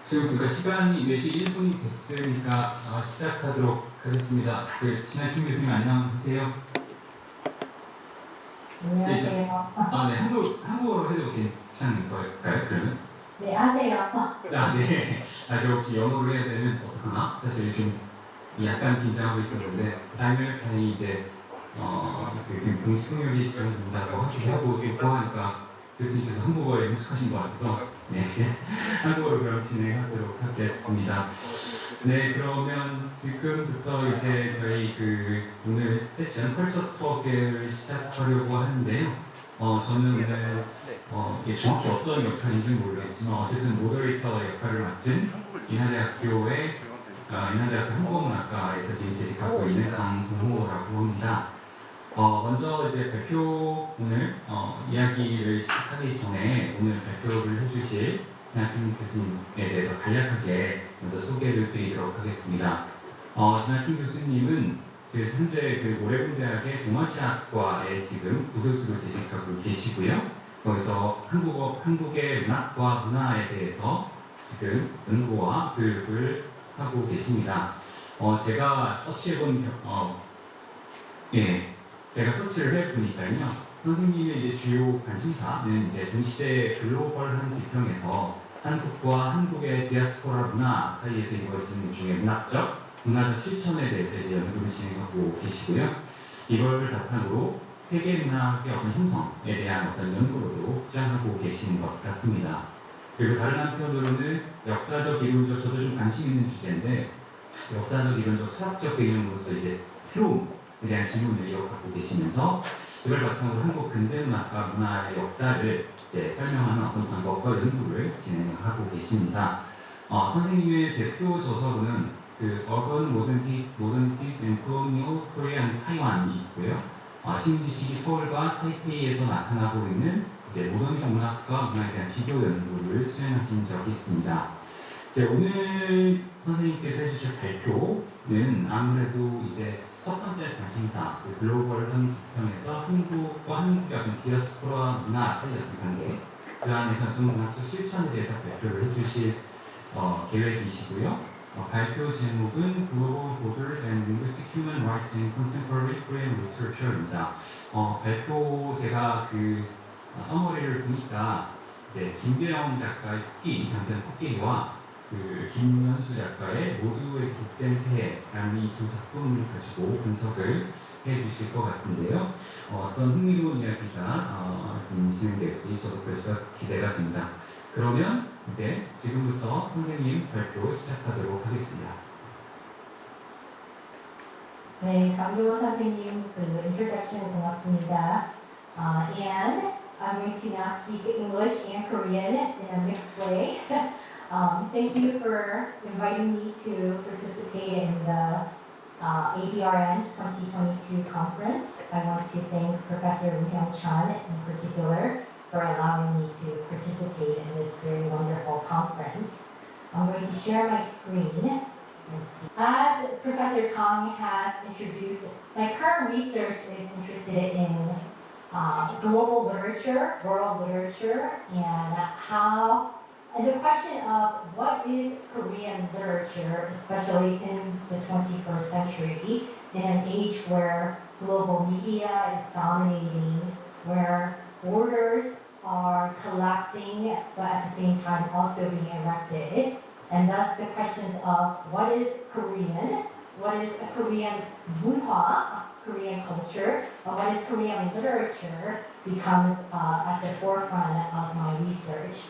지금 그러니까 시간이 4시 1분이 됐으니까 시작하도록 하겠습니다. 진학kim 교수님 안녕하세요. 안녕하세요. 네, 한국어로 해도 괜찮은 걸까요? 그러면? 네, 하세요. 네. 저 혹시 영어로 해야 되면 어떡하나? 사실 좀 약간 긴장하고 있었는데 다행히 이제 공식 통역이 지원된다고 하고 있고 하니까 교수님께서 한국어에 익숙하신 것 같아서 네, 한국어로 그럼 진행하도록 하겠습니다. 네, 그러면 지금부터 이제 저희 오늘 세션 컬처 톡을 시작하려고 하는데요. 저는 오늘 이게 정확히 어떤 역할인지 모르겠지만 어쨌든 모더레이터 역할을 맡은 인하대학교 한국어문학과에서 지금 재직하고 있는 강동호라고 합니다. 먼저 이제 발표 오늘 이야기를 시작하기 전에 오늘 발표를 해주실 진학kim 교수님에 대해서 간략하게 먼저 소개를 드리도록 하겠습니다. 진학kim 교수님은 현재 오레곤대학의 동아시아학과에 지금 부교수로 재직하고 계시고요. 거기서 한국의 문학과 문화에 대해서 지금 연구와 교육을 하고 계십니다. 제가 서치를 해보니까요. 선생님의 이제 주요 관심사는 이제 동시대 글로벌한 지평에서 한국과 한국의 디아스포라 문화 사이에서 이루어지는 일종의 문화적 실천에 대해서 이제 연구를 진행하고 계시고요. 이걸 바탕으로 세계 문학의 어떤 형성에 대한 어떤 연구로도 확장하고 계시는 것 같습니다. 그리고 다른 한편으로는 역사적 이론적, 저도 좀 관심 있는 주제인데 역사적 이론적 철학적 개념으로서 이제 새로움에 대한 질문을 이어가고 계시면서 이걸 바탕으로 한국 근대문학과 문화의 역사를 이제 설명하는 어떤 방법과 연구를 진행하고 계십니다. 선생님의 대표 저서로는 Urban Modernities and Colonial Korea and Taiwan이 있고요. 신규시기 서울과 타이페이에서 나타나고 있는 이제 모더니즘 문학과 문화에 대한 비교 연구를 수행하신 적이 있습니다. 오늘 선생님께서 해주실 발표는 아무래도 이제 첫 번째 관심사, 글로벌한 지평에서 한국과 한국의 어떤 디아스포라 문화 사이의 어떤 관계, 그 안에서 어떤 문학적 실천에 대해서 발표를 해주실 계획이시고요. 발표 제목은 Global Borders and Linguistic Human Rights in Contemporary Korean Literature입니다. 발표 제가 서머리를 보니까 이제 김재영 작가의 단편 코끼리와 김연수 작가의 모두의 독된 새해라는 이 두 작품을 가지고 분석을 해주실 것 같은데요. 어떤 흥미로운 이야기가 지금 진행될지 저도 벌써 기대가 됩니다. 그러면 이제 지금부터 선생님 발표 시작하도록 하겠습니다. 네, 강동호 선생님 introduction 고맙습니다. And I'm going to now speak English and Korean in a mixed way. Thank you for inviting me to participate in the ABRN 2022 conference. I want to thank Professor Woo-Hyung Chun in particular for allowing me to participate in this very wonderful conference. I'm going to share my screen. As Professor Kang has introduced, my current research is interested in global literature, world literature, and the question of what is Korean literature, especially in the 21st century, in an age where global media is dominating, where borders are collapsing, but at the same time also being erected. And thus the questions of what is Korean, what is a Korean 문화, Korean culture, and what is Korean literature becomes at the forefront of my research.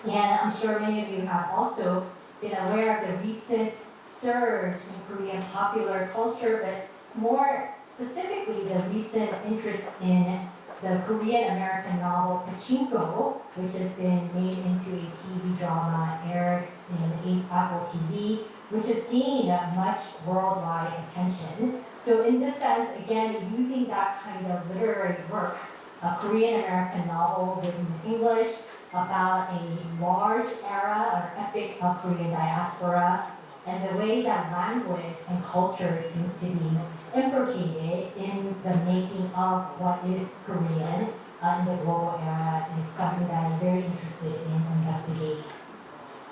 And I'm sure many of you have also been aware of the recent surge in Korean popular culture, but more specifically the recent interest in the Korean American novel Pachinko, which has been made into a TV drama aired in Apple TV, which has gained much worldwide attention. So in this sense, again, using that kind of literary work, a Korean American novel written in English about a large era or epic of Korean diaspora, and the way that language and culture seems to be implicated in the making of what is Korean in the global era is something that I'm very interested in investigating.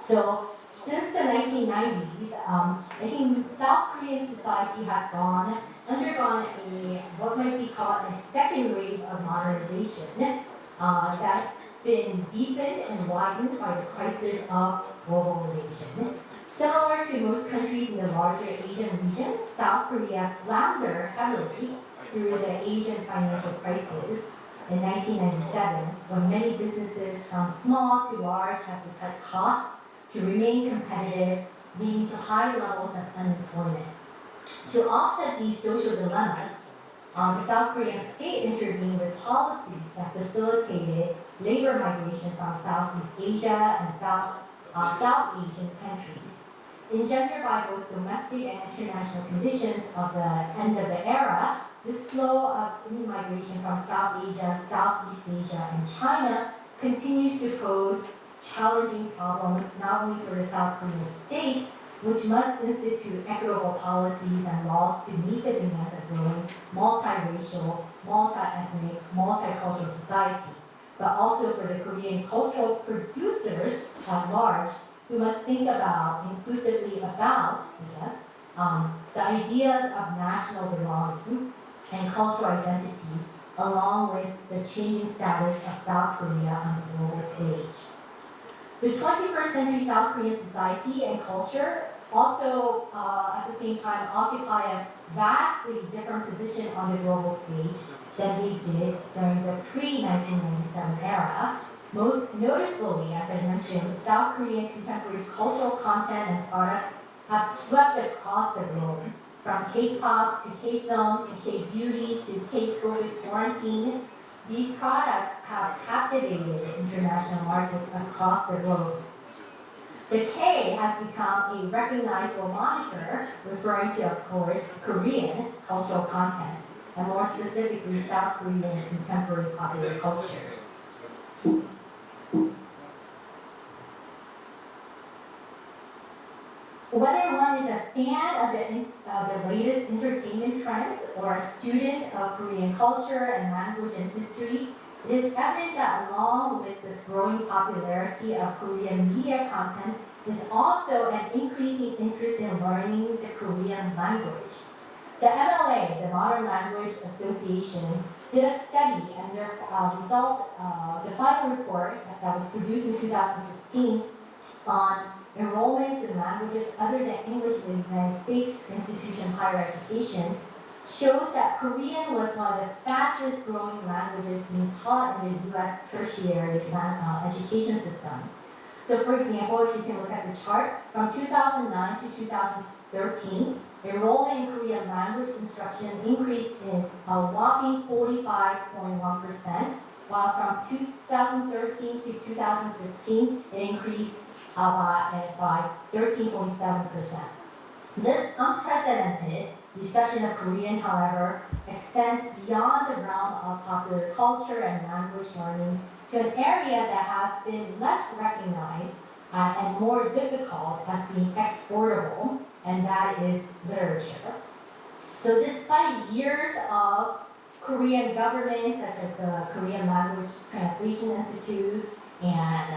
So since the 1990s, I think South Korean society has undergone what might be called a second wave of modernization that's been deepened and widened by the crisis of globalization. Similar to most countries in the larger Asian region, South Korea floundered heavily through the Asian financial crisis in 1997, when many businesses from small to large had to cut costs to remain competitive, leading to high levels of unemployment. To offset these social dilemmas, the South Korean state intervened with policies that facilitated labor migration from Southeast Asia and South Asian countries. Engendered by both domestic and international conditions of the end of the era, this flow of immigration from South Asia, Southeast Asia, and China continues to pose challenging problems not only for the South Korean state, which must institute equitable policies and laws to meet the demands of growing multiracial, multi-ethnic, multicultural society, but also for the Korean cultural producers at large, who must think inclusively about, the ideas of national belonging and cultural identity, along with the changing status of South Korea on the global stage. The 21st century South Korean society and culture also, at the same time, occupy a vastly different position on the global stage than they did during the pre-1997 era. Most noticeably, as I mentioned, South Korean contemporary cultural content and products have swept across the globe, from K-pop to K-film to K-beauty to K-COVID quarantine. These products have captivated international markets across the globe. The K has become a recognizable moniker referring to, of course, Korean cultural content, and more specifically, South Korean contemporary popular culture. Whether one is a fan of the latest entertainment trends or a student of Korean culture and language and history, it is evident that along with this growing popularity of Korean media content is also an increasing interest in learning the Korean language. The MLA, the Modern Language Association, did a study, and their the final report that was produced in 2016 on enrollments in languages other than English in the United States institution of higher education, shows that Korean was one of the fastest growing languages being taught in the U.S. tertiary education system. So for example, if you can look at the chart, from 2009 to 2013, enrollment in Korean language instruction increased in a whopping 45.1%, while from 2013 to 2016, it increased by 13.7%. This unprecedented reception of Korean, however, extends beyond the realm of popular culture and language learning to an area that has been less recognized and more difficult as being exportable, and that is literature. So despite years of Korean governments, such as the Korean Language Translation Institute and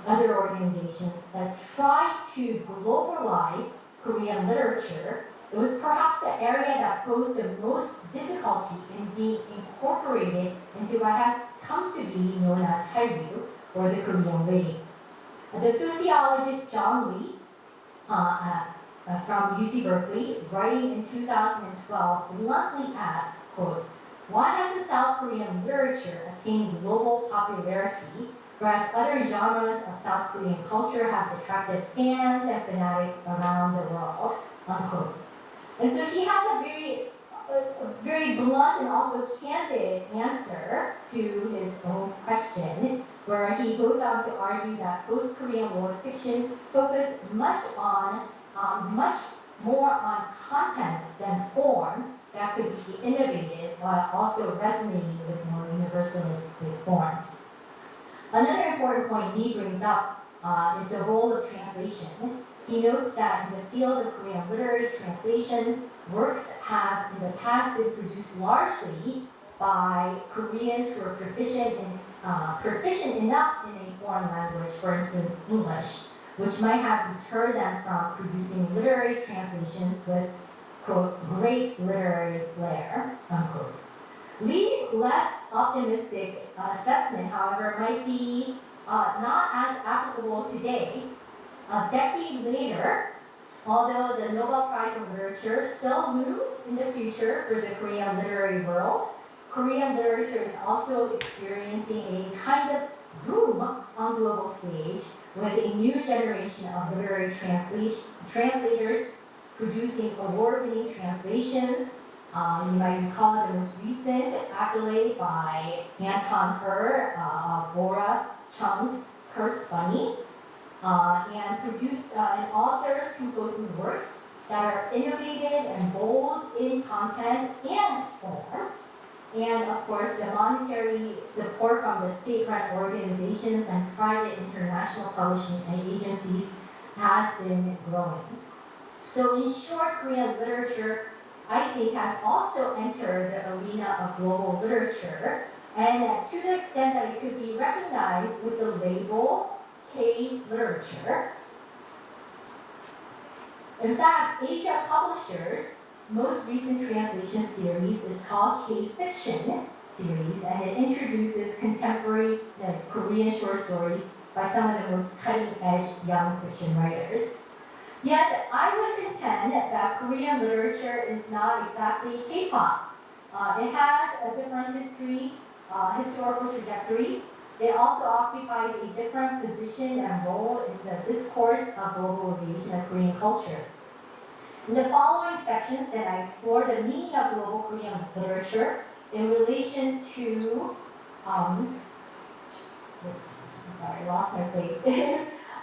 other organizations that try to globalize Korean literature, it was perhaps the area that posed the most difficulty in being incorporated into what has come to be known as Hallyu, or the Korean Way. The sociologist John Lee from UC Berkeley, writing in 2012, bluntly asked, quote, "Why has the South Korean literature attained global popularity, whereas other genres of South Korean culture have attracted fans and fanatics around the world?" Unquote. And so he has a very blunt and also candid answer to his own question, where he goes on to argue that post-Korean War fiction focused much more on content than form that could be innovative while also resonating with more universalistic forms. Another important point Lee brings up is the role of translation. He notes that in the field of Korean literary translation, works have in the past been produced largely by Koreans who are proficient enough in a foreign language, for instance, English, which might have deterred them from producing literary translations with, quote, great literary flair, unquote. Lee's less optimistic assessment, however, might be not as applicable today. A decade later, although the Nobel Prize in Literature still looms in the future for the Korean literary world, Korean literature is also experiencing a kind of boom on global stage with a new generation of literary translators producing award-winning translations. You might recall the most recent accolade by Anton Her, Bora Chung's Cursed Bunny, and authors composing works that are innovative and bold in content and form. And of course, the monetary support from the state-run organizations and private international publishing agencies has been growing. So in short, Korean literature, I think, has also entered the arena of global literature, and to the extent that it could be recognized with the label K-literature. In fact, Asia Publishers' most recent translation series is called K-Fiction series, and it introduces contemporary Korean short stories by some of the most cutting-edge young fiction writers. Yet, I would contend that Korean literature is not exactly K-pop. It has a different historical trajectory. It also occupies a different position and role in the discourse of globalization of Korean culture. In the following sections, then I explore the meaning of global Korean literature in relation to, I lost my place.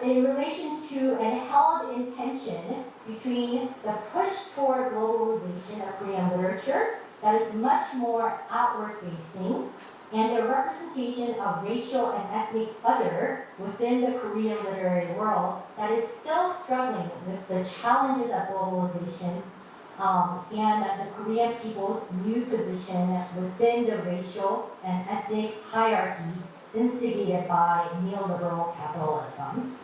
In relation to and held in tension between the push toward globalization of Korean literature that is much more outward-facing and the representation of racial and ethnic other within the Korean literary world that is still struggling with the challenges of globalization and the Korean people's new position within the racial and ethnic hierarchy instigated by neoliberal capitalism.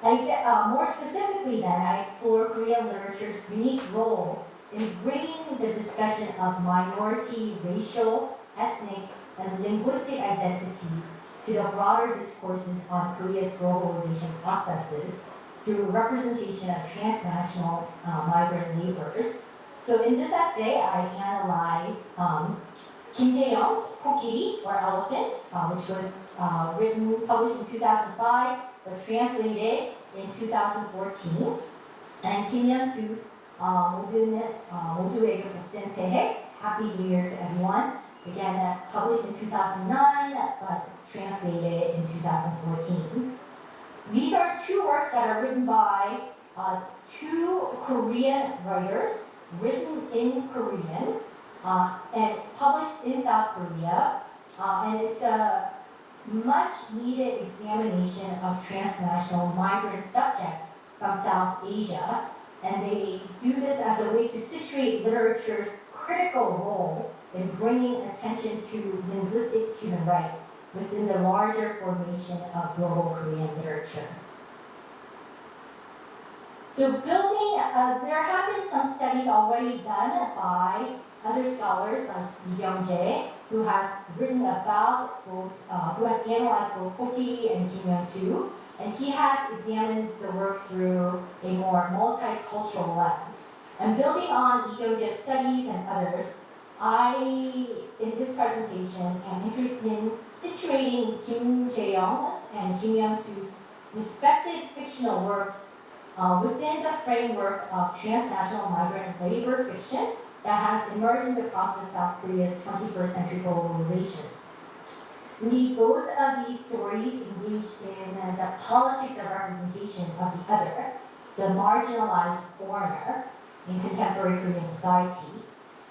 More specifically then, I explore Korean literature's unique role in bringing the discussion of minority, racial, ethnic, and linguistic identities to the broader discourses on Korea's globalization processes through representation of transnational migrant laborers. So in this essay, I analyze Kim Jae-young's Kokiri, or Elephant, which was published in 2005, but translated in 2014, and Kim Yeon-soo's 모두에게 복된 새해, Happy New Year to everyone, again published in 2009, but translated in 2014. These are two works that are written by two Korean writers, written in Korean, and published in South Korea, and it's a much needed examination of transnational migrant subjects from South Asia, and they do this as a way to situate literature's critical role in bringing attention to linguistic human rights within the larger formation of global Korean literature. So building, there have been some studies already done by other scholars like Lee Kyung-jae, who has written about both, who has analyzed both Kokiri and Kim Yeon-soo, and he has examined the work through a more multicultural lens. And building on Lee Kyung-jae's studies and others, I, in this presentation, am interested in situating Kim Jae-young's and Kim Yeon-soo's respective fictional works within the framework of transnational migrant labor fiction that has emerged in the process of South Korea's 21st century globalization. Indeed, both of these stories engage in the politics of representation of the other, the marginalized foreigner in contemporary Korean society,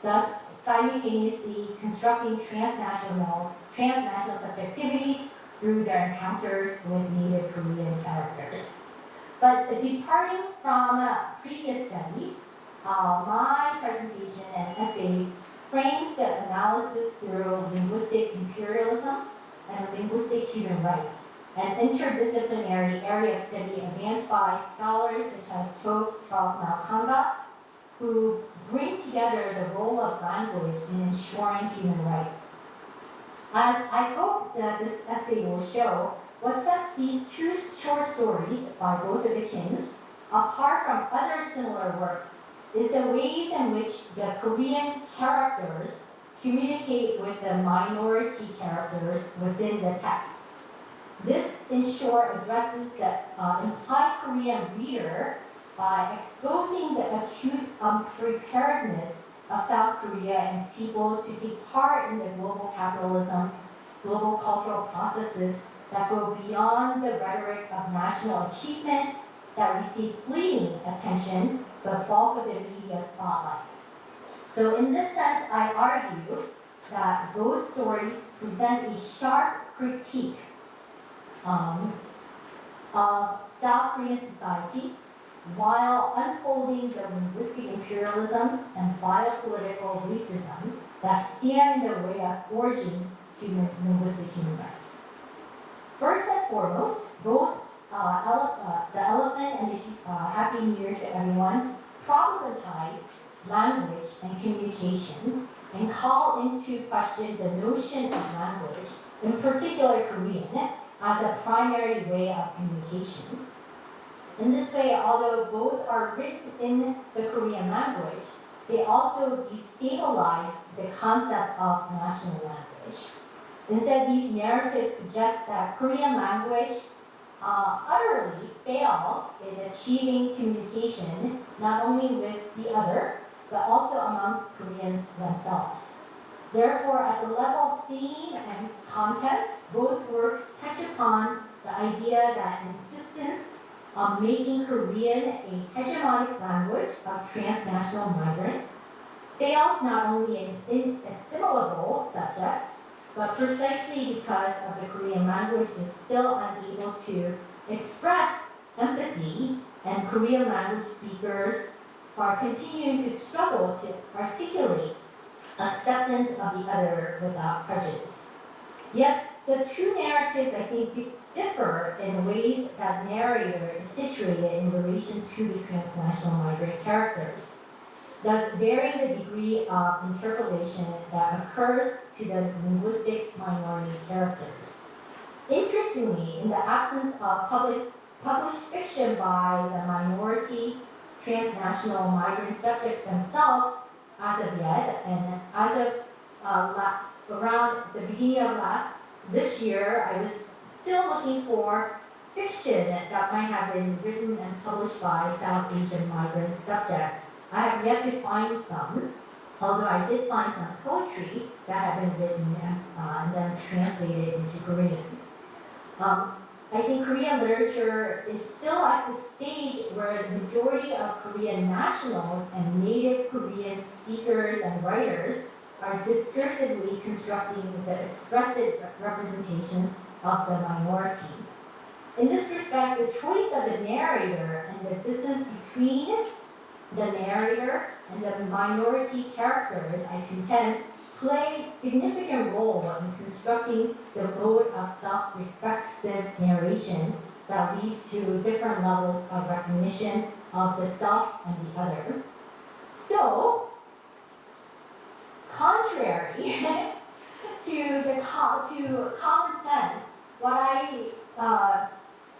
thus simultaneously constructing transnational subjectivities through their encounters with native Korean characters. But departing from previous studies, my presentation and essay frames the analysis through linguistic imperialism and linguistic human rights. an interdisciplinary area of study advanced by scholars such as Tovs, Kangas, who bring together the role of language in ensuring human rights. As I hope that this essay will show, what sets these two short stories by both of the Kims apart from other similar works is the ways in which the Korean characters communicate with the minority characters within the text. This, in short, addresses the implied Korean reader by exposing the acute unpreparedness of South Korea and its people to take part in the global capitalism, global cultural processes that go beyond the rhetoric of national achievements that receive fleeting attention, the bulk of the media spotlight. So in this sense, I argue that those stories present a sharp critique of South Korean society while unfolding the linguistic imperialism and biopolitical racism that stand in the way of forging linguistic human rights. First and foremost, both The Elephant and the Happy New Year to Everyone problematize language and communication and call into question the notion of language, in particular Korean, as a primary way of communication. In this way, although both are written in the Korean language, they also destabilize the concept of national language. Instead, these narratives suggest that Korean language utterly fails in achieving communication not only with the other, but also amongst Koreans themselves. Therefore, at the level of theme and content, both works touch upon the idea that insistence on making Korean a hegemonic language of transnational migrants fails not only in assimilable subjects, but precisely because of the Korean language is still unable to express empathy, and Korean language speakers are continuing to struggle to articulate acceptance of the other without prejudice. Yet the two narratives, I think, differ in ways that narrator is situated in relation to the transnational migrant characters, thus varying the degree of interpolation that occurs to the linguistic minority characters. Interestingly, in the absence of published fiction by the minority transnational migrant subjects themselves as of yet, and as of around the beginning of this year, I was still looking for fiction that might have been written and published by South Asian migrant subjects. I have yet to find some, although I did find some poetry that had been written and then translated into Korean. I think Korean literature is still at the stage where the majority of Korean nationals and native Korean speakers and writers are discursively constructing the expressive representations of the minority. In this respect, the choice of the narrator and the distance between the narrator and the minority characters, I contend, play a significant role in constructing the mode of self-reflexive narration that leads to different levels of recognition of the self and the other. So, contrary to common sense, what I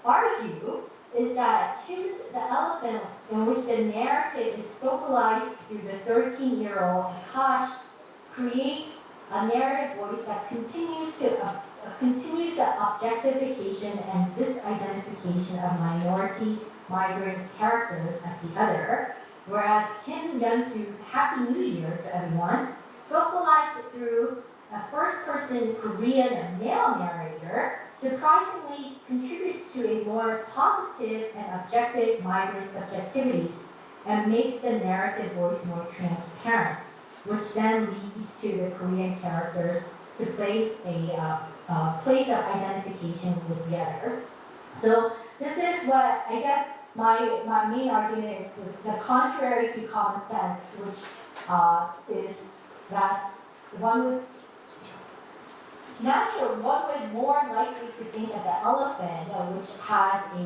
argue is that Kim's The Elephant, in which the narrative is focalized through the 13-year-old Akash, creates a narrative voice that continues the objectification and disidentification of minority migrant characters as the other, whereas Kim Yeon-soo's Happy New Year to Everyone, focalized through a first-person Korean male narrator, surprisingly contributes to a more positive and objective migrant subjectivities and makes the narrative voice more transparent, which then leads to the Korean characters to place a place of identification with the other. So this is what I guess my main argument is the contrary to common sense, which is that one would naturally, one would more likely to think that the elephant, which has a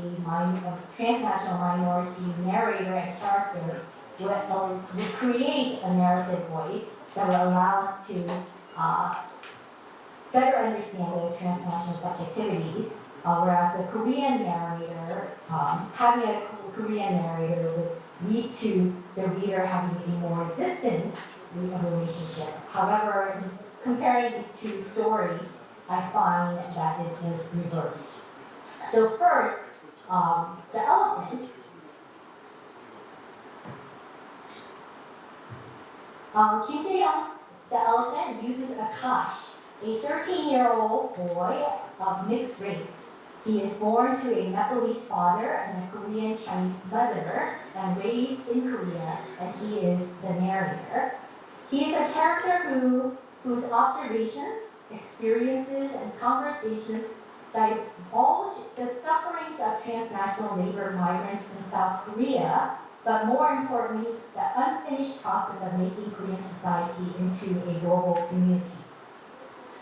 transnational minority narrator and character, would create a narrative voice that would allow us to better understand the transnational subjectivities, whereas the Korean narrator, having a Korean narrator would lead to the reader having a more distant relationship. However, in comparing these two stories, I find that it is reversed. So first, the elephant. Kim Jae-young's The Elephant uses Akash, a 13-year-old boy of mixed race. He is born to a Nepalese father and a Korean Chinese mother and raised in Korea, and he is the narrator. He is a character whose observations, experiences, and conversations divulge the sufferings of transnational labor migrants in South Korea, but more importantly, the unfinished process of making Korean society into a global community.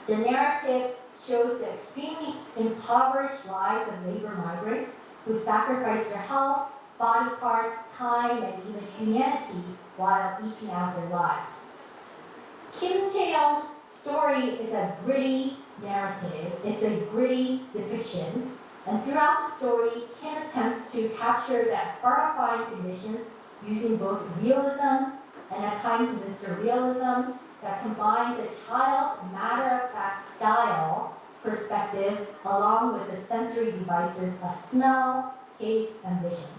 The narrative shows the extremely impoverished lives of labor migrants who sacrifice their health, body parts, time, and even humanity while eking out their lives. Kim Jae-young's story is a gritty narrative. It's a gritty depiction. And throughout the story, Kim attempts to capture the horrifying conditions using both realism and at times even surrealism that combines a child's matter-of-fact style perspective along with the sensory devices of smell, taste, and vision.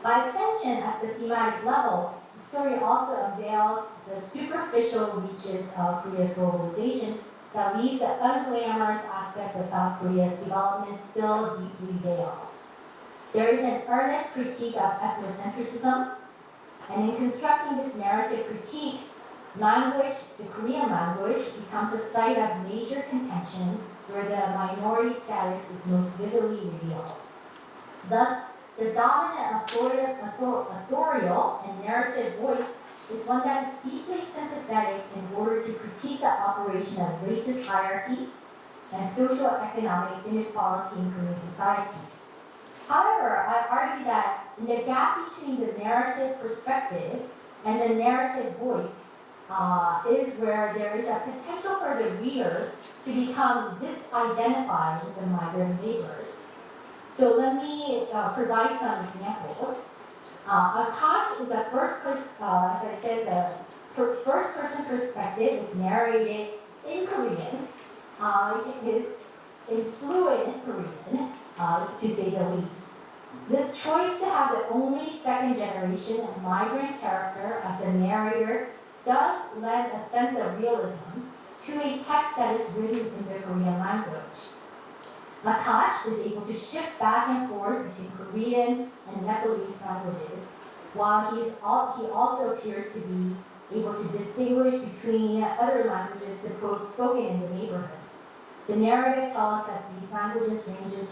By extension, at the thematic level, the story also unveils the superficial reaches of Korea's globalization that leaves the unglamorous aspects of South Korea's development still deeply veiled. There is an earnest critique of ethnocentrism, and in constructing this narrative critique, language, the Korean language, becomes a site of major contention where the minority status is most vividly revealed. Thus, the dominant authorial and narrative voice is one that is deeply sympathetic in order to critique the operation of racist hierarchy and socio-economic inequality in Korean society. However, I argue that in the gap between the narrative perspective and the narrative voice is where there is a potential for the readers to become disidentified with the migrant laborers. So let me provide some examples. Akash is a first-person perspective. Is narrated in Korean. It is in fluent Korean, to say the least. This choice to have the only second-generation migrant character as a narrator does lend a sense of realism to a text that is written in the Korean language. Akash is able to shift back and forth between Korean and Nepalese languages, while he also appears to be able to distinguish between other languages spoken in the neighborhood. The narrative tells us that these languages range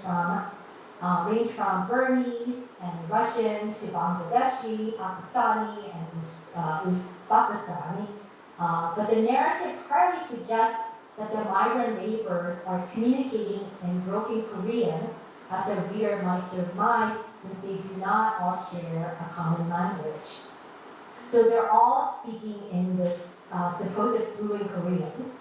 from Burmese and Russian to Bangladeshi, Pakistani, and Uzbekistani. But the narrative hardly suggests that the migrant laborers are communicating in broken Korean, as a reader might surmise, since they do not all share a common language. So they're all speaking in this supposed fluent Korean.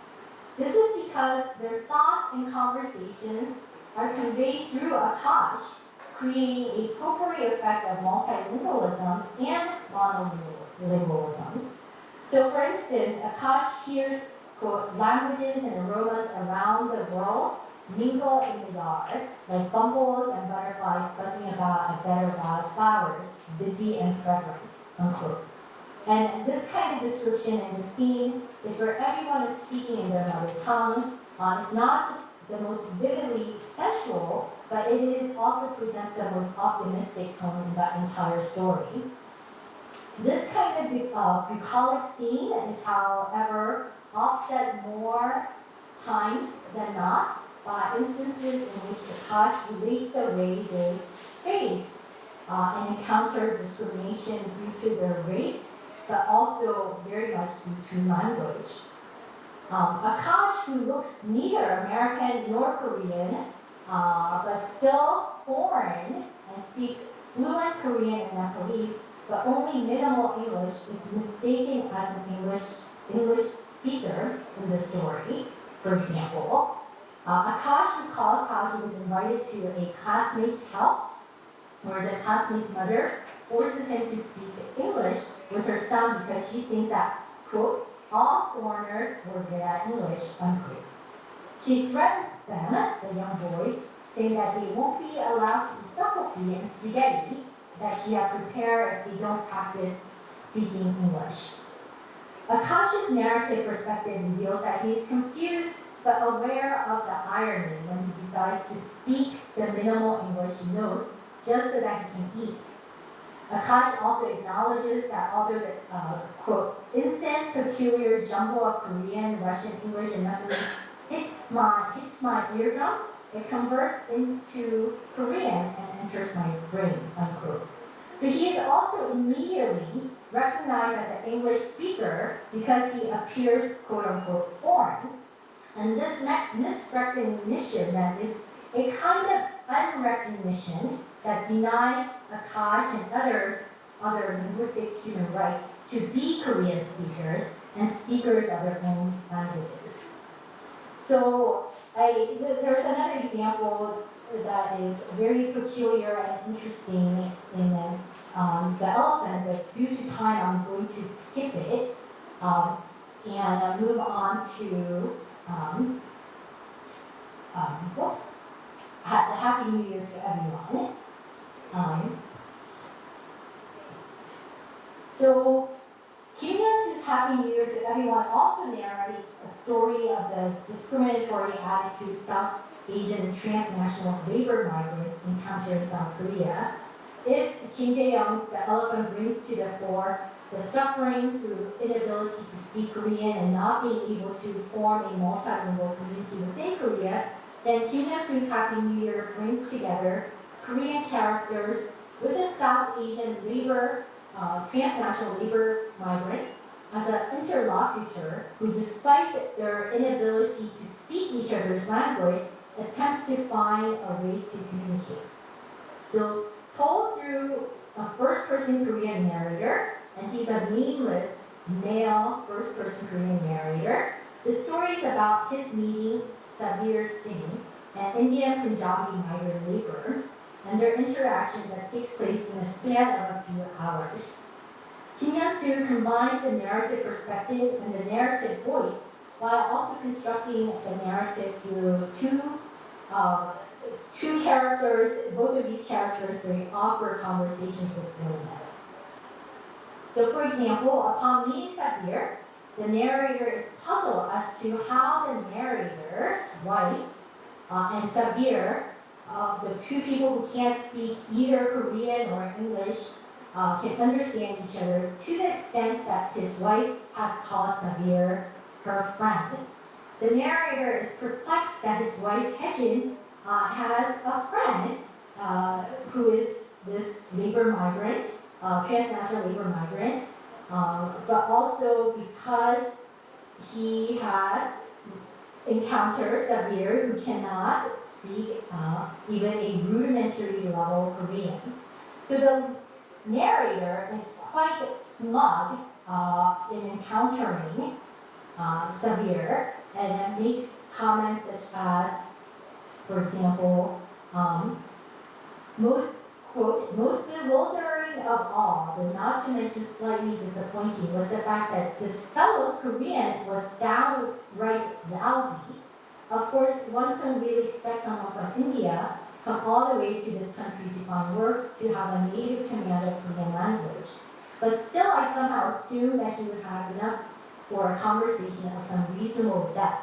This is because their thoughts and conversations are conveyed through Akash, creating a potpourri effect of multilingualism and monolingualism. So for instance, Akash hears, quote, languages and aromas around the world mingle in the yard, like bumbles and butterflies buzzing about a bed of wildflowers, busy and fragrant, unquote. And this kind of description in the scene is where everyone is speaking in their mother tongue. It's not the most vividly sensual, but it also presents the most optimistic tone in that entire story. This kind of bucolic scene is, however, offset more times than not by instances in which the Akash relates the way they face and encounter discrimination due to their race, but also very much due to language. Akash, who looks neither American nor Korean, but still foreign and speaks fluent Korean and Nepalese, but only minimal English, is mistaken as an English speaker in the story. For example, Akash recalls how he was invited to a classmate's house where the classmate's mother forces him to speak English with her son because she thinks that, quote, all foreigners were good at English, unquote. She threatens them, the young boys, saying that they won't be allowed to eat tteokbokki and spaghetti that she had prepared if they don't practice speaking English. Akash's narrative perspective reveals that he is confused but aware of the irony when he decides to speak the minimal English he knows just so that he can eat. Akash also acknowledges that although the, quote, instant peculiar jumble of Korean, Russian, English, and Nepalese hits my eardrums, it converts into Korean and enters my brain, unquote. So he is also immediately recognized as an English speaker because he appears, quote unquote, foreign. And this misrecognition that is a kind of unrecognition that denies Akash and others other linguistic human rights to be Korean speakers and speakers of their own languages. So there's another example that is very peculiar and interesting in the elephant, but due to time, I'm going to skip it and move on to Happy New Year to everyone. So Kim Hyun-soo's Happy New Year to Everyone also narrates a story of the discriminatory attitude South Asian transnational labor migrants encounter in South Korea. If Kim Jae-young's The Elephant brings to the fore the suffering through inability to speak Korean and not being able to form a multilingual community within Korea, then Kim Hyun-soo's Happy New Year brings together Korean characters with a South Asian transnational labor migrant as an interlocutor who, despite their inability to speak each other's language, attempts to find a way to communicate. So, told through a first-person Korean narrator, and he's a nameless male first-person Korean narrator, the story is about his meeting Sabir Singh, an Indian Punjabi migrant laborer, and their interaction that takes place in a span of a few hours. Kim Hyun-soo combines the narrative perspective and the narrative voice while also constructing the narrative through two characters, both of these characters very awkward conversations with one another. So for example, upon meeting Sabir, the narrator is puzzled as to how the narrator's wife and Sabir, the two people who can't speak either Korean or English, can understand each other to the extent that his wife has called Sabir her friend. The narrator is perplexed that his wife, Haejin, has a friend who is this labor migrant, transnational labor migrant, but also because he has encountered Sabir who cannot speak even a rudimentary level Korean. So the narrator is quite smug in encountering Sabir and makes comments such as, for example, most bewildering of all, but not to mention slightly disappointing, was the fact that this fellow's Korean was downright lousy. Of course, one can really expect someone from India come all the way to this country to find work, to have a native command of Korean language. But still, I somehow assumed that he would have enough for a conversation of some reasonable depth.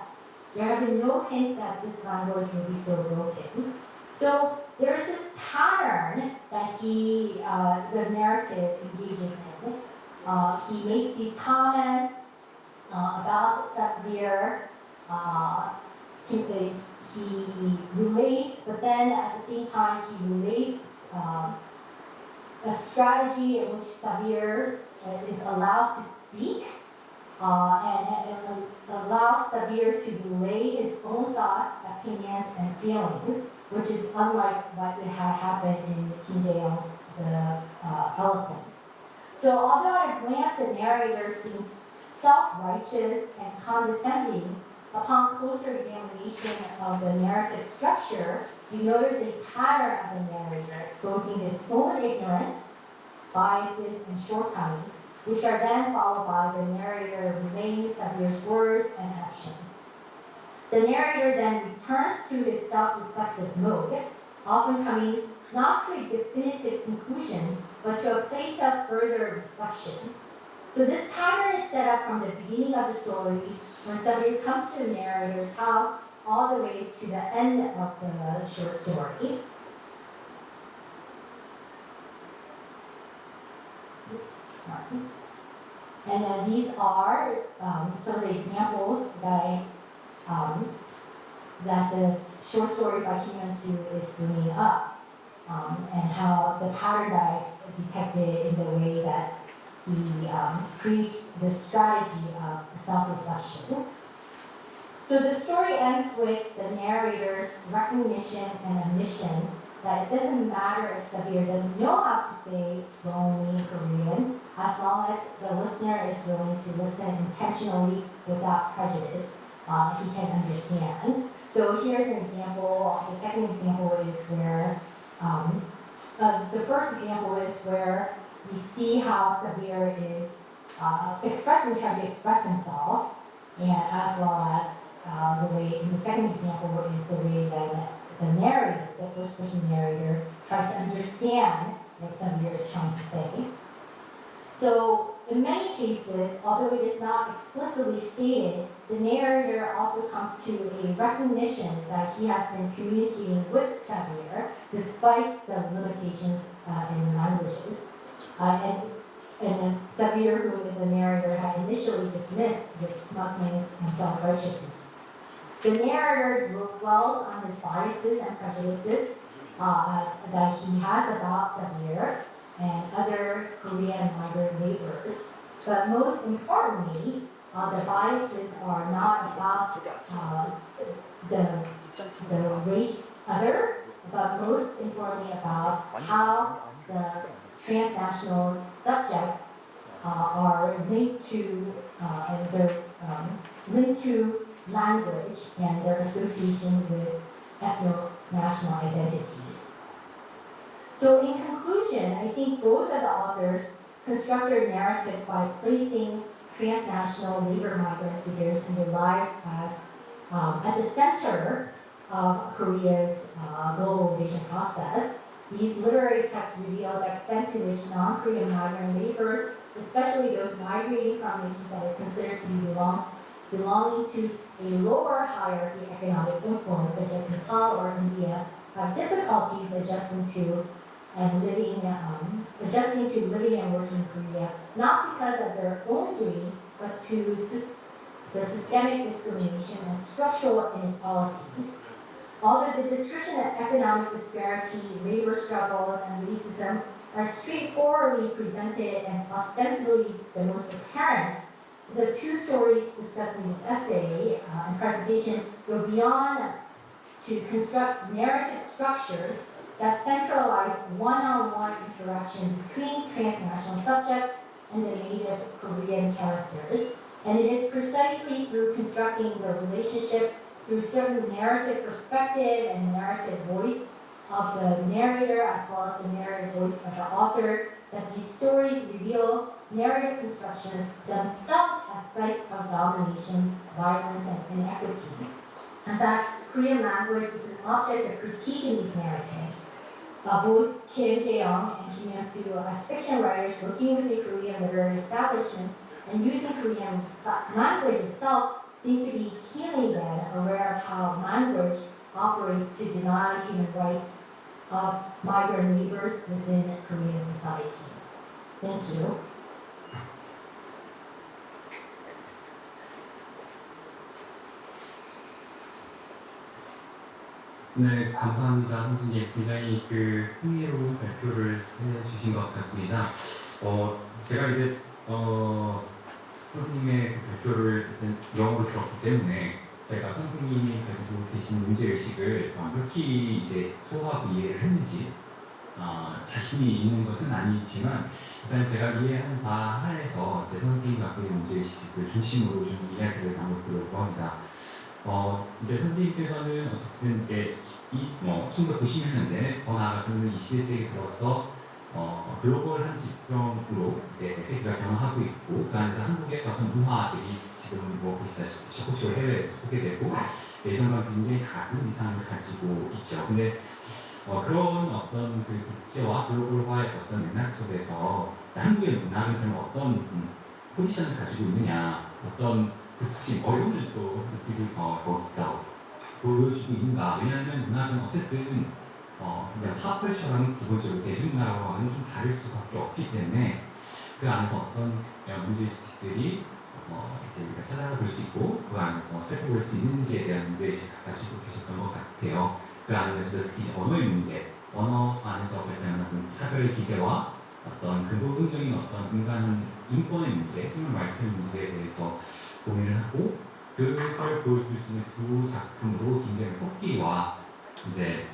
There had been no hint that this language would be so broken. So there is this pattern that the narrative engages in. He makes these comments about Sabir. He relates, but then at the same time he relates a strategy in which Sabir is allowed to speak and allows Sabir to relay his own thoughts, opinions, and feelings, which is unlike what had happened in Kim Jae-young's The Elephant. So although at a glance the narrator seems self-righteous and condescending, upon closer examination of the narrative structure, you notice a pattern of the narrator exposing his own ignorance, biases, and shortcomings, which are then followed by the narrator relaying Sabir's words and actions. The narrator then returns to his self-reflexive mode, often coming not to a definitive conclusion, but to a place of further reflection. So this pattern is set up from the beginning of the story, when Sabir comes to the narrator's house, all the way to the end of the short story. And then these are some of the examples that the short story by Kim Hyun-soo is bringing up, and how the pattern that I've detected in the way that he creates the strategy of self-reflection. So the story ends with the narrator's recognition and admission that it doesn't matter if Sabir doesn't know how to say lonely in Korean, as long as the listener is willing to listen intentionally without prejudice, he can understand. So here's an example. The second example is where, the first example is where we see how Sabir is trying to express himself, and as well as the way, in the second example is the way that the narrator, the first person narrator, tries to understand what Sabir is trying to say. So in many cases, although it is not explicitly stated, the narrator also comes to a recognition that he has been communicating with Sabir despite the limitations in languages. And Sabir, who the narrator had initially dismissed with smugness and self-righteousness. The narrator dwells on his biases and prejudices that he has about Sabir and other Korean migrant laborers. But most importantly, the biases are not about the race other, but most importantly about how the transnational subjects are linked to and they're linked to language and their association with ethno-national identities. So in conclusion, I think both of the authors construct their narratives by placing transnational labor migrant figures in their lives as at the center of Korea's globalization process. These literary texts reveal the extent to which non-Korean migrant laborers, especially those migrating from nations that are considered to be belonging to a lower hierarchy economic influence, such as Nepal or India, have difficulties adjusting to living and working in Korea, not because of their own doing, but to the systemic discrimination and structural inequalities. Although the description of economic disparity, labor struggles, and racism are straightforwardly presented and ostensibly the most apparent, the two stories discussed in this essay and presentation go beyond to construct narrative structures that centralize one-on-one interaction between transnational subjects and the native Korean characters. And it is precisely through constructing the relationship through certain narrative perspective and narrative voice of the narrator, as well as the narrative voice of the author, that these stories reveal narrative constructions themselves as sites of domination, violence, and inequity. In fact, Korean language is an object of critique in these narratives. Both Kim Jae-young and Kim Hyun-soo, as fiction writers working with the Korean literary establishment and using Korean language itself, seem to be keenly then aware of how language operates to deny human rights of migrant laborers within Korean society. Thank you. 네, 감사합니다, 선생님. 굉장히 흥미로운 발표를 해주신 것 같습니다. 제가 이제 선생님의 그 발표를 일단 영어로 들었기 때문에 제가 선생님이 가지고 계신 문제의식을 완벽히 이제 소화하고 이해를 했는지 자신이 있는 것은 아니지만 일단 제가 이해하는 바 하에서 제 선생님이 갖고 있는 문제의식을 중심으로 좀 이야기를 나눠보려고 합니다. 이제 선생님께서는 어쨌든 이제 좀 더 90년대 더 나아가서는 21세기 들어서 글로벌한 지평으로 이제 세계가 변화하고 있고 그 안에서 한국의 어떤 문화들이 지금 보시다시피 적극적으로 해외에서 소개되고 예전과 굉장히 다른 이상을 가지고 있죠. 근데 그런 어떤 그 국제와 글로벌화의 어떤 맥락 속에서 한국의 문학은 그럼 어떤 포지션을 가지고 있느냐, 어떤 특징, 어려움을 또 느끼고 거기서 보여주고 있는가. 왜냐하면 문학은 어쨌든 그냥 팝컬처럼 기본적으로 대중문화와는 좀 다를 수밖에 없기 때문에 그 안에서 어떤 문제의식들이 이제 우리가 찾아가 볼 수 있고 그 안에서 살펴볼 수 있는지에 대한 문제의식을 가지고 계셨던 것 같아요. 그 안에서 특히 언어의 문제, 언어 안에서 발생하는 차별의 기제와 어떤 근본적인 어떤 인권의 문제, human rights 문제에 대해서 고민을 하고 그걸 보여줄 수 있는 두 작품으로 김재현 꽃기와 이제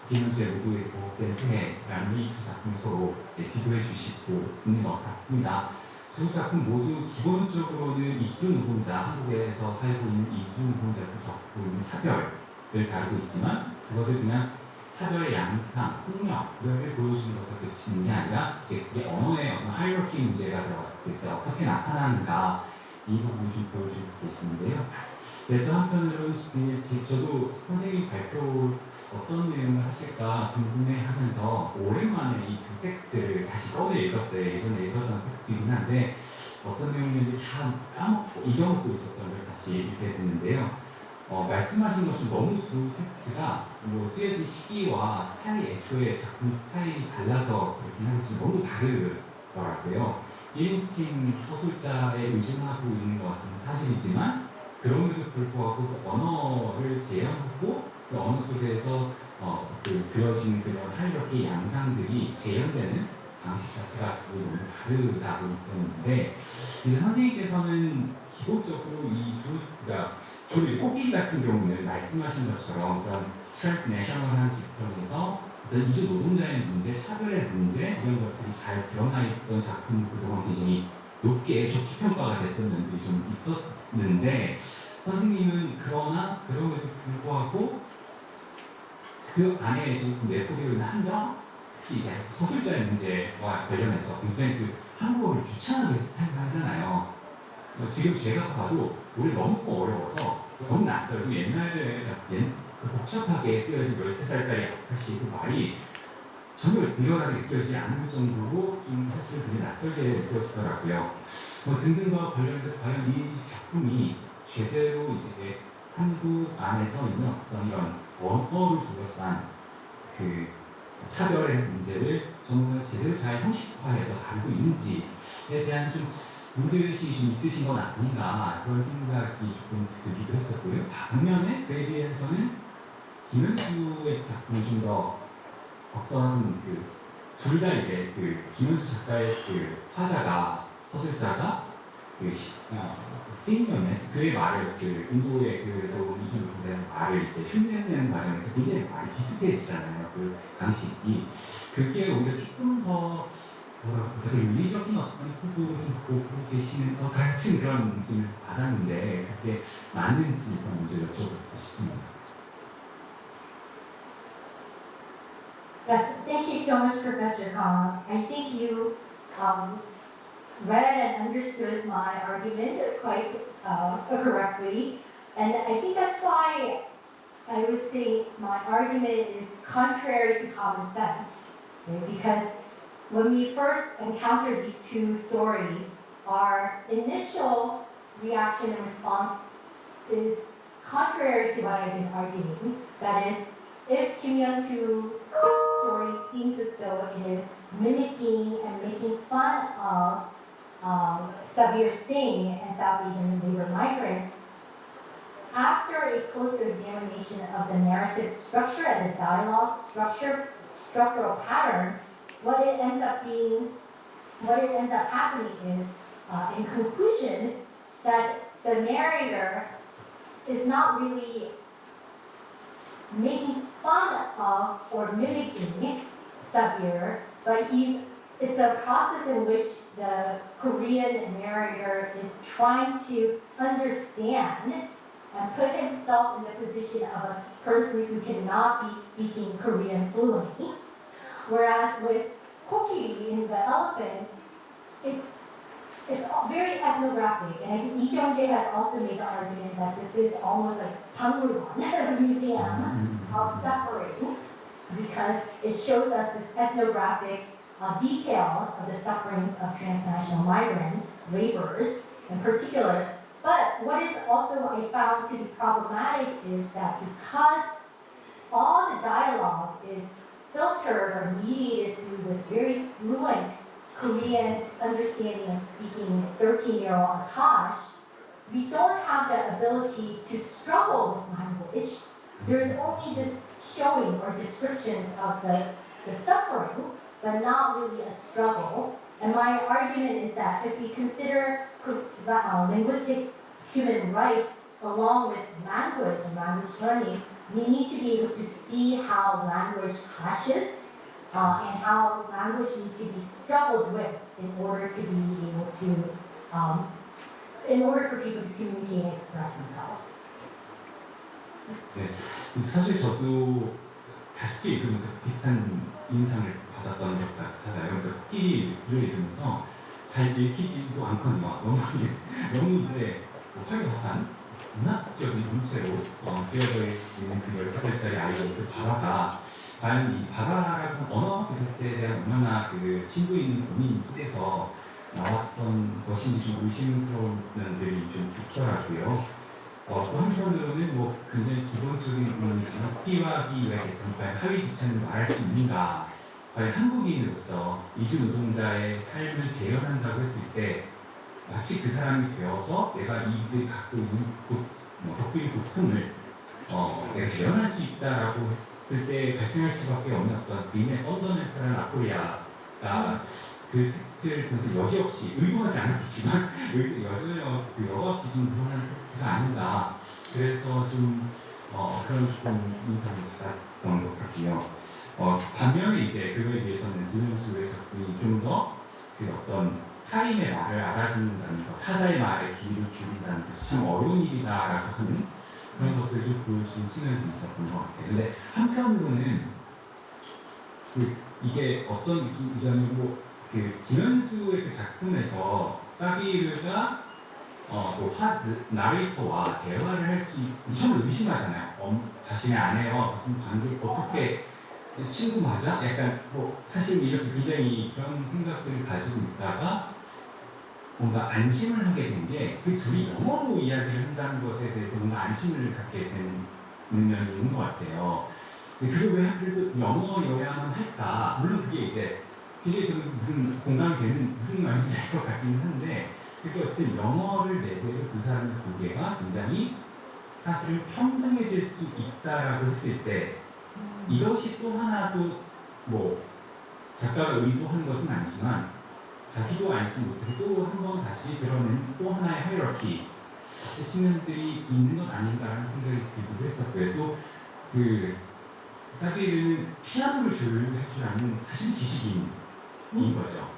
김현수의 모두의 보호된 새해라는 이 두 작품 서로 이제 비교해 주시고 있는 것 같습니다. 두 작품 모두 기본적으로는 이주노동자, 한국에서 살고 있는 이주노동자가 겪고 있는 차별을 다루고 있지만 그것을 그냥 차별의 양상, 폭력, 이걸 보여주는 것에 그치는 게 아니라 이제 그게 언어의 어떤 하이어키 문제가 들어갔을 때 어떻게 나타나는가 이 부분을 좀 보여주고 계시는데요. 네, 또 한편으로는 저도 선생님 발표 어떤 내용을 하실까 궁금해하면서 오랜만에 이 두 텍스트를 다시 꺼내 읽었어요. 예전에 읽었던 텍스트이긴 한데 어떤 내용인지 다 까먹고 잊어먹고 있었던 걸 다시 읽게 됐는데요. 말씀하신 것처럼 너무 두 텍스트가 쓰여진 시기와 스타일, 애초에 작품 스타일이 달라서 그렇긴 하지만 너무 다르더라고요. 1인칭 서술자에 의존하고 있는 것은 사실이지만 그럼에도 불구하고 그 언어를 재현하고 그 언어 속에서 그려진 그런 하이러키 양상들이 재현되는 방식 자체가 너무 다르다고 느꼈는데 이제 선생님께서는 기본적으로 그러니까 주로 이제 꽃길 같은 경우는 말씀하신 것처럼 그런 트랜스내셔널한 지평에서 어떤 이주 노동자의 문제, 차별의 문제 이런 것들이 잘 드러나 있던 작품 그동안 굉장히 높게 좋게 평가가 됐던 면들이 좀 있었는데 선생님은 그럼에도 불구하고 그 안에 좀 내포되어 있는 한정, 특히 이제 서술자의 문제와 관련해서 굉장히 그 한국어를 귀찮게 사용하잖아요. 지금 제가 봐도 우리 너무 어려워서 너무 낯설고 옛날에 복잡하게 쓰여진 13살짜리 아카시 그 말이 전혀 리얼하게 느껴지지 않을 정도로 좀 사실 되게 낯설게 느껴지더라고요. 등등과 관련해서 과연 이 작품이 제대로 이제 한국 안에서 있는 어떤 이런 언어를 둘러싼 그 차별의 문제를 정말 제대로 잘 형식화해서 다루고 있는지에 대한 좀 문제의식이 좀 있으신 건 아닌가 그런 생각이 조금 들기도 했었고요. 반면에 그에 비해서는 김현수의 작품이 좀 더 어떤 둘 다 이제 김현수 작가의 화자가 서술자가 시니어네스 그의 말을 인도의 그래서 이준 부대의 말을 이제 흉내내는 과정에서 굉장히 말이 비슷해지잖아요. 그 방식이 그게 오히려 조금 더 그래서 윤리적인 어떤 태도를 보고 계시는 것 같은 그런 느낌을 받았는데 그게 맞는지 그런 문제를 여쭤보고 싶습니다. Yes, thank you so much, Professor Kong. I think you read and understood my argument quite correctly, and I think that's why I would say my argument is contrary to common sense, because when we first encountered these two stories, our initial reaction and response is contrary to what I've been arguing. That is, if Kim Yeon-soo's story seems as though it is mimicking and making fun of Sabir Singh and South Asian labor migrants, after a closer examination of the narrative structure and the dialogue structural patterns, what it ends up happening is in conclusion, that the narrator is not really making fun of or mimicking Sabir, but it's a process in which the Korean narrator is trying to understand and put himself in the position of a person who cannot be speaking Korean fluently. Whereas with Kokiri in the elephant, it's very ethnographic, and I think Lee Kyung-jae has also made the argument that this is almost like 박물관, a museum of suffering, because it shows us this ethnographic details of the sufferings of transnational migrants, laborers in particular. But what is also I found to be problematic is that because all the dialogue is filtered or mediated through this very fluent Korean understanding and speaking 13-year-old Akash, we don't have the ability to struggle with language. There's only the showing or descriptions of the suffering, but not really a struggle. And my argument is that if we consider linguistic human rights along with language and language learning, we need to be able to see how language clashes and how language needs to be struggled with in order to be able to, in order for people to communicate and express themselves. 네, 사실 저도 다시 읽으면서 비슷한 인상을 받았던 적 같아요. 그러니까 코끼리를 읽으면서 잘 읽히지도 않거든요. 너무 이제 화려한 문학적인 문체로 쓰여져 있는 그 13살짜리 아이의 그 바라가 과연 이 바라라는 언어 기술제에 대한 얼마나 그 친구 있는 본인 속에서 나왔던 것인지 좀 의심스러운 면들이 좀 있더라고요. 또 한편으로는 뭐 굉장히 기본적인 부분이지만 스키와기 이야기했던 하위 주체는 말할 수 있는가? 과연 한국인으로서 이주 노동자의 삶을 재현한다고 했을 때 마치 그 사람이 되어서 내가 이들 갖고 있는 겪고 있는 고통을 내가 재현할 수 있다라고 했을 때 발생할 수밖에 없는 어떤 굉장히 펀더멘탈한 아코리아가 그 텍스트를 보면서 여지없이 의도하지 않았겠지만 여지없이 좀 드러나는 텍스트가 아닌가. 그래서 좀 그런 조금 인상을 받았던 것 같고요. 반면에 이제 그거에 비해서는 김현수 해석분이 좀 더 그 어떤 타인의 말을 알아듣는다는 것, 타자의 말에 귀를 기울인다는 것이 참 어려운 일이다라고 하는 그런 것들을 좀 보여주신 측면이 있었던 것 같아요. 근데 한편으로는 이게 어떤 느낌이냐면 그 김현수의 그 작품에서 사비르가 나레이터와 대화를 할 수 처음 의심하잖아요. 자신의 아내와 무슨 관계 어떻게 친구 맞아? 약간 사실 이렇게 굉장히 그런 생각들을 가지고 있다가 뭔가 안심을 하게 된 게 그 둘이 영어로 이야기를 한다는 것에 대해서 뭔가 안심을 갖게 되는 면이 있는 것 같아요. 그리고 왜 하필 영어여야만 할까? 물론 그게 이제 굉장히 저는 무슨 공감이 되는 무슨 말인지 알 것 같기는 한데 그게 어쨌든 영어를 내대로 두 사람의 관계가 굉장히 사실 평등해질 수 있다라고 했을 때 이것이 또 하나도 작가가 의도한 것은 아니지만 자기도 알지 못하게 또 한 번 다시 드러낸 또 하나의 하이러키 측면들이 있는 건 아닌가라는 생각이 들기도 했었고요. 또 그 사비르는 피아노를 조율할 줄 아는 사실 지식인인 거죠.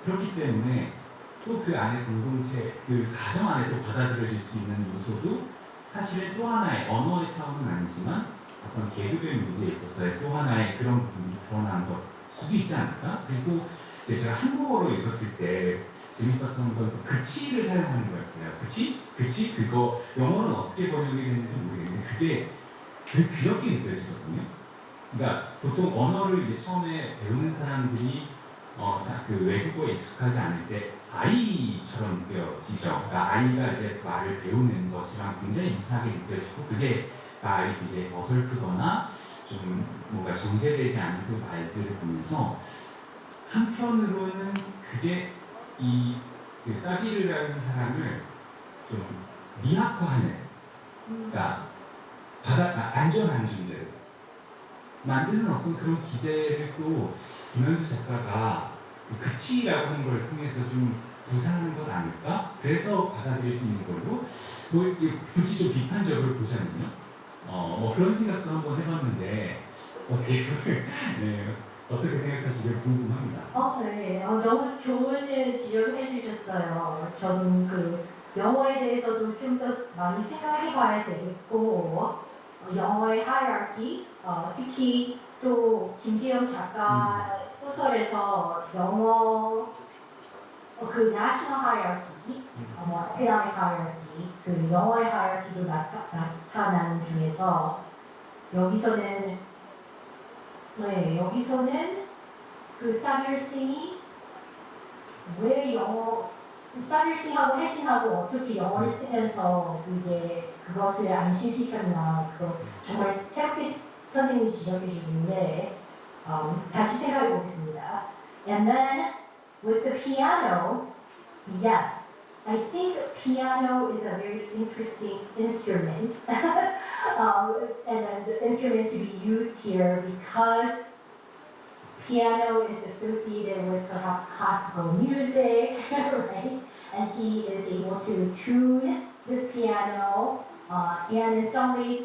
그렇기 때문에 또 그 안에 공동체, 그 가정 안에 또 받아들여질 수 있는 요소도 사실은 또 하나의 언어의 차원은 아니지만 어떤 계급의 문제에 있어서의 또 하나의 그런 부분이 드러난 것 수도 있지 않을까? 그리고 제가 한국어로 읽었을 때 재밌었던 건 그치를 사용하는 거였어요. 그치? 그거 영어는 어떻게 번역이 되는지 모르겠는데 그게 되게 귀엽게 느껴지거든요. 그러니까 보통 언어를 이제 처음에 배우는 사람들이 그 외국어에 익숙하지 않을 때 아이처럼 느껴지죠. 그러니까 아이가 이제 말을 배우는 것이랑 굉장히 이상하게 느껴지고 그게 아이가 이제 어설프거나 좀 뭔가 정제되지 않은 그 말들을 보면서 한편으로는 그게 그 사비르라는 사람을 좀 미학화하는, 그러니까 안전한 존재로 만드는 어떤 그런 기제를 또 김현수 작가가 그 그치라고 하는 걸 통해서 좀 구상한 건 아닐까? 그래서 받아들일 수 있는 걸로 뭐 굳이 좀 비판적으로 보자면요. 뭐 그런 생각도 한번 해봤는데 어떻게 네, 어떻게 생각하시길 궁금합니다. 네. 너무 좋은 지적을 해주셨어요. 저는 그 영어에 대해서도 좀 더 많이 생각해봐야 되겠고, 영어의 하이라키, 특히 또 김지영 작가 소설에서 영어 그 national hierarchy, 뭐 economic hierarchy, 그 영어의 하이라키도 나타나는 중에서 여기서는 그 사뮤엘슨이 왜 사뮤엘슨하고 혜진하고 어떻게 영어를 쓰면서 이제 그것을 안심시켰나, 그거 정말 새롭게 선생님이 지적해 주시는데 다시 생각해 보겠습니다. And then with the piano, yes, I think piano is a very interesting instrument, and the instrument to be used here because piano is associated with perhaps classical music, right? And he is able to tune this piano, and in some ways,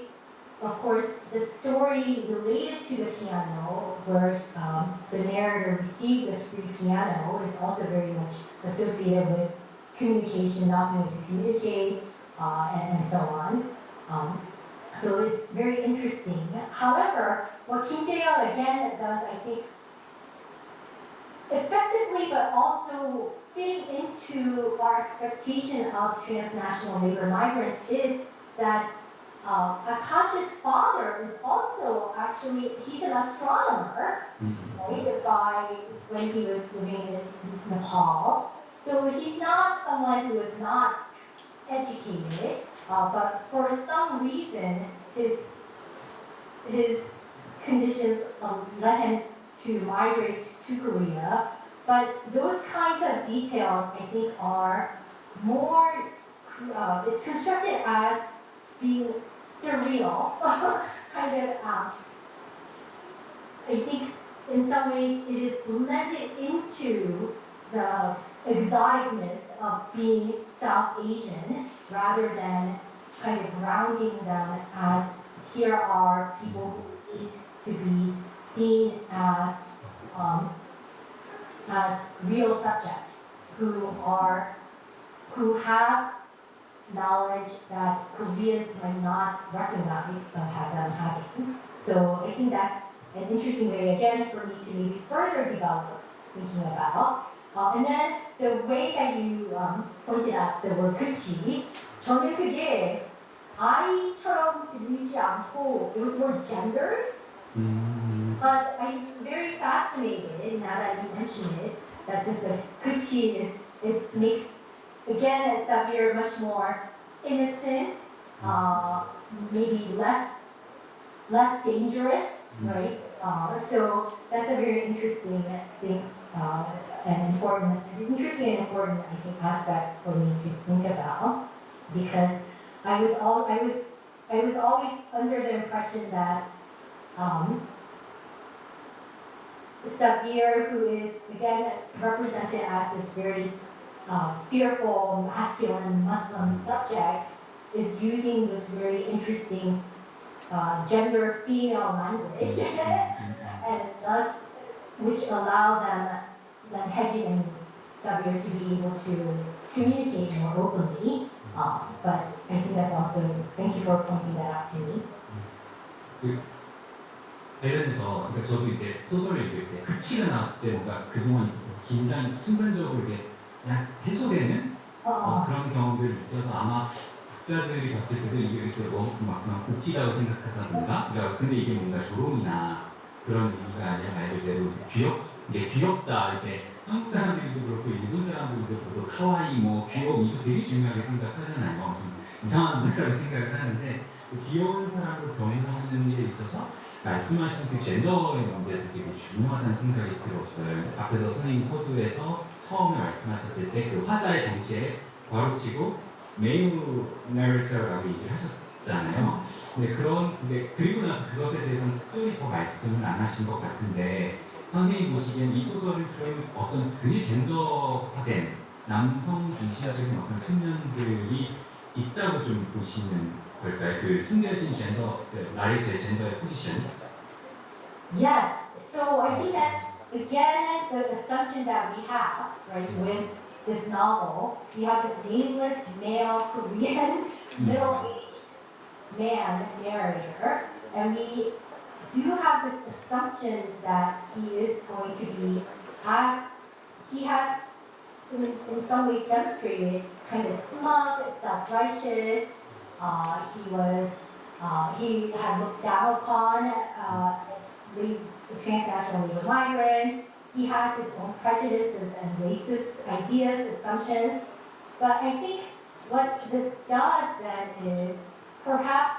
of course, the story related to the piano, where the narrator received this free piano, is also very much associated with communication, not being able to communicate, and so on. So it's very interesting. However, what Kim Jae-young again does, I think, effectively, but also fitting into our expectation of transnational labor migrants, is that Akash's father is also actually, he's an astronomer, right, when he was living in Nepal. So he's not someone who is not educated, but for some reason his conditions led him to migrate to Korea. But those kinds of details, I think, are more, it's constructed as being surreal, kind of, I think in some ways it is blended into the exoticness of being South Asian rather than kind of grounding them as here are people who need to be seen as real subjects who have knowledge that Koreans might not recognize but have them having. So I think that's an interesting way again for me to maybe further develop thinking about. And then the way that you pointed out the word 그치, 저는 그게 아이처럼 들리지 않고 it was more gendered. But I'm very fascinated now that you mention it, that this 그치 is, it makes again Xavier much more innocent, maybe less dangerous, right? So that's a very interesting thing and important, I think, aspect for me to think about, because I was always under the impression that Xavier, who is again represented as this very fearful, masculine Muslim subject, is using this very interesting gender female language, and thus, which allow them, then Hedgie and Xavier, to be able to communicate more openly. But I think that's also, thank you for pointing that out to me. 관련해서, 그러니까 저도 이제 소설을 읽을 때 그치가 나왔을 때 뭔가 그동안 있었던 긴장이 순간적으로 이게 그냥 해소되는 그런 경험들을 느껴서 아마 독자들이 봤을 때도 이게 너무 막 웃기다고 생각하다던가, 그러니까 근데 이게 뭔가 조롱이나 그런 의미가 아니라 말 그대로 이게 귀엽다, 이제 한국 사람들도 그렇고 일본 사람들도 그렇고 카와이 뭐 귀여움 이거 되게 중요하게 생각하잖아요. 좀 이상한 문화라고 생각을 하는데 귀여운 사람으로 변화하는 데 있어서 말씀하신 그 젠더의 문제도 되게 중요하다는 생각이 들었어요. 앞에서 선생님 서두에서 처음에 말씀하셨을 때 그 화자의 정체에 바로치고 메인 내러터라고 얘기를 하셨잖아요. 근데 그리고 나서 그것에 대해서는 특별히 더 말씀을 안 하신 것 같은데, 선생님 보시기엔 이 소설은 그런 어떤 굉장히 젠더화된 남성 중시적인 어떤 측면들이 있다고 좀 보시는 걸까요? 그 숨겨진 젠더, 나레이트의 젠더의 포지션. Yes, so I think that's again the assumption that we have, right, with this novel. We have this nameless male Korean middle-aged man narrator, and we do have this assumption that he is going to be, as he has in some ways demonstrated, kind of smug, self-righteous. He had looked down upon the transnational labor migrants. He has his own prejudices and racist ideas, assumptions. But I think what this does then is perhaps,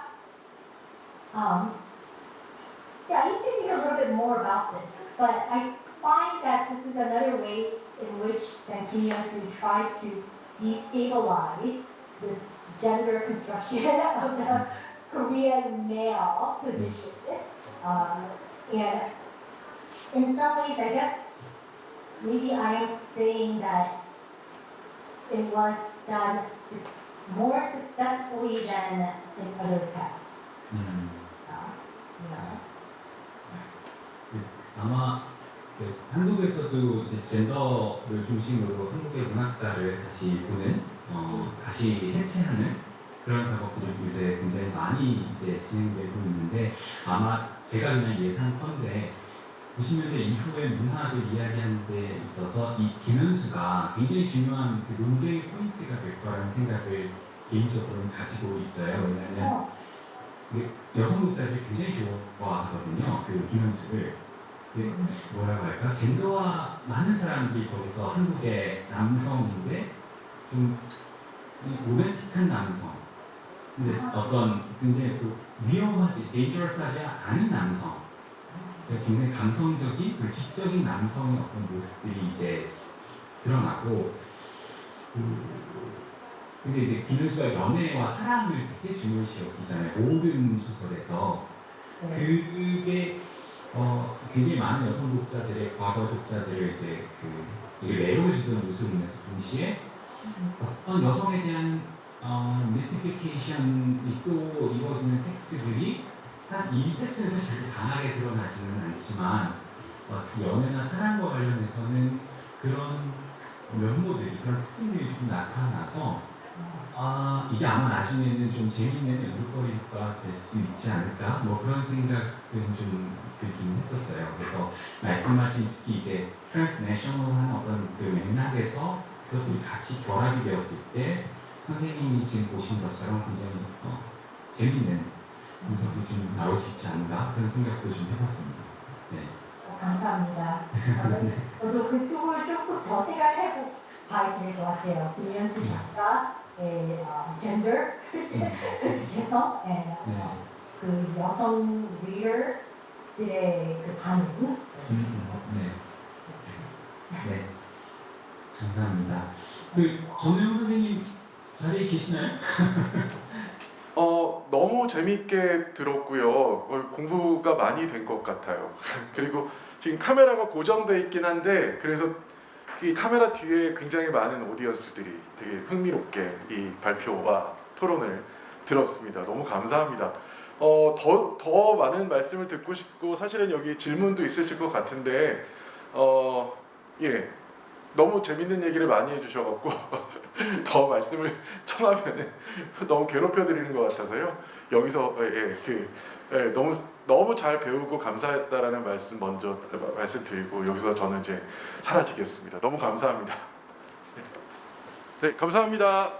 I need to think a little bit more about this. But I find that this is another way in which then Kim Young-soo tries to destabilize this gender construction of the Korean male position. And in some ways, I guess, maybe I am saying that it was done more successfully than in other texts. 아마 한국에서도 이제 젠더를 중심으로 한국의 문학사를 다시 보는, 다시 해체하는 그런 작업들이 요새 굉장히 많이 이제 진행되고 있는데, 아마 제가 그냥 예상컨대 90년대 이후의 문학을 이야기하는 데 있어서 이 김현수가 굉장히 중요한 그 논쟁의 포인트가 될 거라는 생각을 개인적으로는 가지고 있어요. 왜냐하면 여성 독자들이 굉장히 좋아하거든요. 그 김현수를. 뭐라고 할까? 젠더와 많은 사람들이 거기서 한국의 남성인데 좀 로맨틱한 남성, 근데 어떤 굉장히 위험하지, dangerous하지 않은 남성, 굉장히 감성적인, 지적인 남성의 어떤 모습들이 이제 드러나고, 근데 이제 김현수가 연애와 사랑을 되게 중요시 여기잖아요. 모든 소설에서. 그게 굉장히 많은 여성 독자들의 과거 독자들을 이제 이게 매료해주던 요소이면서 동시에 어떤 여성에 대한 미스티피케이션이 또 이루어지는 텍스트들이 사실 이 텍스트는 사실 그렇게 강하게 드러나지는 않지만 그 연애나 사랑과 관련해서는 그런 면모들이, 그런 특징들이 좀 나타나서 이게 아마 나중에는 좀 재미있는 연구거리가 될 수 있지 않을까, 뭐 그런 생각은 좀 들긴 했었어요. 그래서 말씀하신 특히 이제 트랜스내셔널한 어떤 그 맥락에서 그것들이 같이 결합이 되었을 때 선생님이 지금 보신 것처럼 굉장히 재미있는 분석이 좀 나올 수 있지 않을까, 그런 생각도 좀 해봤습니다. 네. 감사합니다. 저도 그쪽을 조금 더 생각해 봐야 될 것 같아요. 김현수 작가의 젠더, 개성, 그 여성 리더들의 그 반응. 네. 감사합니다. 전혜영 선생님 자리에 계시나요? 너무 재미있게 들었고요. 공부가 많이 된 것 같아요. 그리고 지금 카메라가 고정돼 있긴 한데, 그래서 이 카메라 뒤에 굉장히 많은 오디언스들이 되게 흥미롭게 이 발표와 토론을 들었습니다. 너무 감사합니다. 더 많은 말씀을 듣고 싶고, 사실은 여기 질문도 있으실 것 같은데, 너무 재밌는 얘기를 많이 해주셔갖고 더 말씀을 청하면 너무 괴롭혀드리는 것 같아서요. 여기서 너무 잘 배우고 감사했다라는 말씀 먼저 말씀드리고, 여기서 저는 이제 사라지겠습니다. 너무 감사합니다. 네, 감사합니다.